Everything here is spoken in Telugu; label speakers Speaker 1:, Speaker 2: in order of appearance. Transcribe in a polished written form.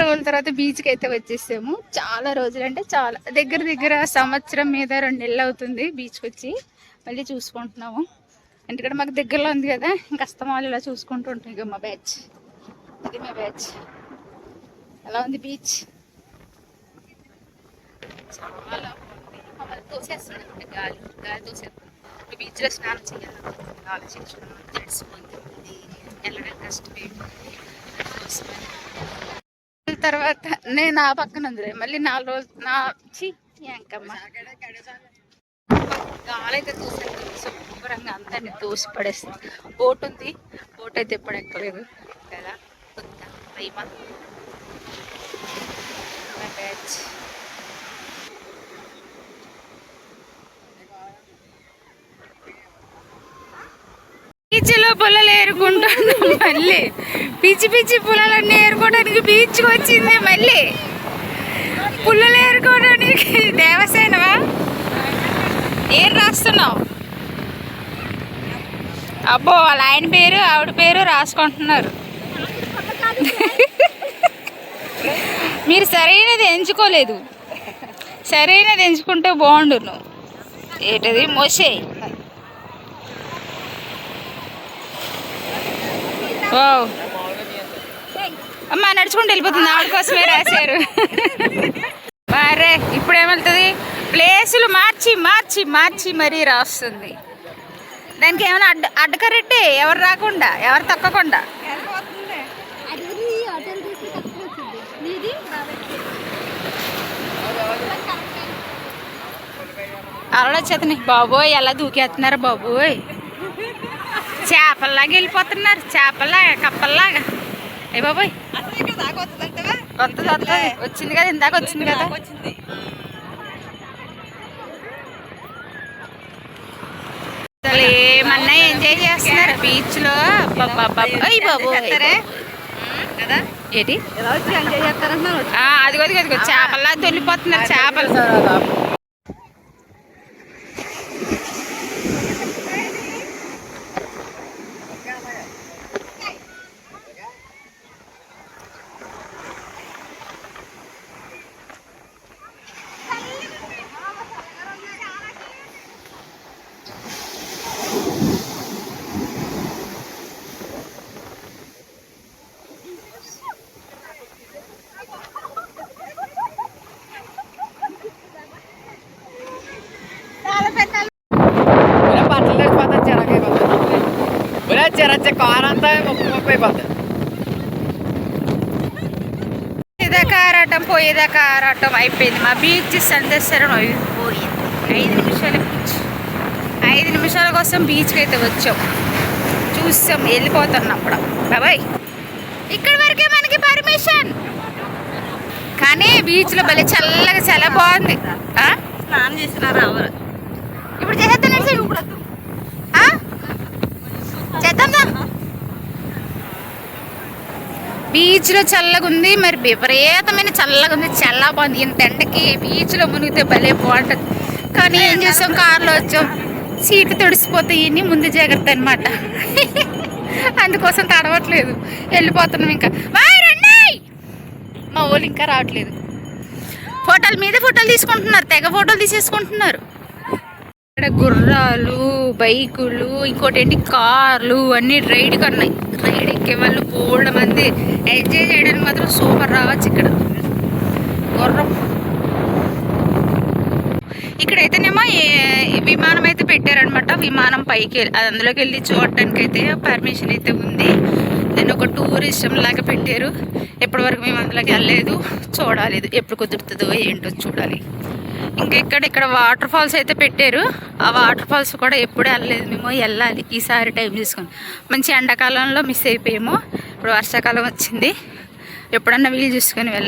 Speaker 1: రోజుల తర్వాత బీచ్కి అయితే వచ్చేసాము. చాలా రోజులు అంటే చాలా దగ్గర సంవత్సరం మీద 2 నెలలు అవుతుంది బీచ్కి వచ్చి. మళ్ళీ చూసుకుంటున్నాము. ఎందుకంటే మాకు దగ్గరలో ఉంది కదా, ఇంకా అస్తమాలు ఇలా చూసుకుంటూ ఉంటాం. ఇక మా బ్యాచ్, ఇది మా బ్యాచ్. ఎలా ఉంది బీచ్? చాలా బాగుంది. మమ్మల్ని తోసేస్తుంది గాలి తోసేస్తుంది. బీచ్లో స్నానం చేయాలని ఆలోచించుకున్నాం. తెలిసిపోతుంది వెళ్ళడం కష్టమే. తర్వాత నేను ఆ పక్కన ఉంది మళ్ళీ 4 రోజులు ఎంకమ్మ గాలైతే తోసేస్తుంది. శుభ్రంగా అందరినీ తోసి పడేస్తుంది. బోట్ ఉంది, బోట్ అయితే ఎప్పుడు ఎక్కలేదు కదా. బ్యాచ్ బీచ్లో పుల్లలు ఏరుకుంటున్నాం. మళ్ళీ పిచ్చి పుల్లలన్నీ ఏరుకోవడానికి బీచ్కి వచ్చింది. మళ్ళీ పుల్లలు ఏరుకోవడానికి దేవసేనవా ఏం రాస్తున్నావు? అబ్బో, వాళ్ళ ఆయన పేరు ఆవిడ పేరు రాసుకుంటున్నారు. మీరు సరైనది ఎంచుకోలేదు. సరైనది ఎంచుకుంటే బాగుండును. ఏంటది? మోసే. ఓ అమ్మ నడుచుకుంటూ వెళ్ళిపోతుంది. ఆవిడ కోసమే రాశారు. మరే ఇప్పుడు ఏమవుతుంది? ప్లేసులు మార్చి మరీ రాస్తుంది. దానికి ఏమైనా అడ్డకరెట్టే, ఎవరు రాకుండా, ఎవరు తక్కకుండా. అలా వచ్చేతని బాబోయ్, ఎలా దూకేస్తున్నారు బాబోయ్. చేపల్లాగా వెళ్ళిపోతున్నారు, చేపల్లాగా కప్పల్లాగా. ఏ బాబోయ్, కొత్తది వచ్చింది కదా, ఇందాక వచ్చింది కదా. అసలు ఏమన్నా ఎంజాయ్ చేస్తున్నారు బీచ్ లో. అయ్యి బాబోయ్ ఏంటి అదిగో చేపల్లా తొలిపోతున్నారు చేపలు. పోయేదాకా ఆరాటం అయిపోయింది. మా బీచ్ సందర్శనం అయిపోయింది. 5 నిమిషాల బీచ్. 5 నిమిషాల కోసం బీచ్కి అయితే వచ్చాం. చూసాం, వెళ్ళిపోతున్నాం అప్పుడు. బాబాయ్ ఇక్కడి వరకే మనకి పర్మిషన్. కానీ బీచ్లో భలే చల్లగా చాలా బాగుంది. స్నానం చేసినారా? ఇప్పుడు చేద్దాం, చేద్దాం. బీచ్లో చల్లగా ఉంది, మరి విపరీతమైన చల్లగా ఉంది. చాలా బాగుంది. ఇంత ఎండకి బీచ్లో మునిగితే భలే బాగుంటుంది. కానీ ఏం చేసాం, కార్లో వచ్చాం, సీట్లు తడిసిపోతాయి. ముందు జాగ్రత్త అనమాట. అందుకోసం తడవట్లేదు, వెళ్ళిపోతున్నాం. ఇంకా మా వాళ్ళు ఇంకా రావట్లేదు. ఫోటోల మీద ఫోటోలు తీసుకుంటున్నారు, తెగ ఫోటోలు తీసేసుకుంటున్నారు. ఇక్కడ గుర్రాలు, బైకులు, ఇంకోటి ఏంటి కార్లు అన్నీ రైడ్కి ఉన్నాయి. రైడ్ ఎక్కే వాళ్ళు బోల్డ్ మంది. ఎంజాయ్ చేయడానికి మాత్రం సూపర్ రావచ్చు. ఇక్కడ గుర్రం ఇక్కడైతేనేమో విమానం అయితే పెట్టారనమాట. విమానం పైకి అందులోకి వెళ్ళి చూడటానికి అయితే పర్మిషన్ అయితే ఉంది. దాన్ని ఒక టూరిజం లాగా పెట్టారు. ఎప్పటి వరకు మేము అందులోకి వెళ్ళలేదు, చూడాలి ఎప్పుడు కుదురుతుందో ఏంటో చూడాలి. ఇంకా ఇక్కడ వాటర్ ఫాల్స్ అయితే పెట్టారు. ఆ వాటర్ ఫాల్స్ కూడా ఎప్పుడు వెళ్ళలేదు మేము, వెళ్ళాలి ఈసారి టైం తీసుకొని. మంచి ఎండాకాలంలో మిస్ అయిపోయాము, ఇప్పుడు వర్షాకాలం వచ్చింది. ఎప్పుడన్నా వీలు చూసుకొని వెళ్ళాలి.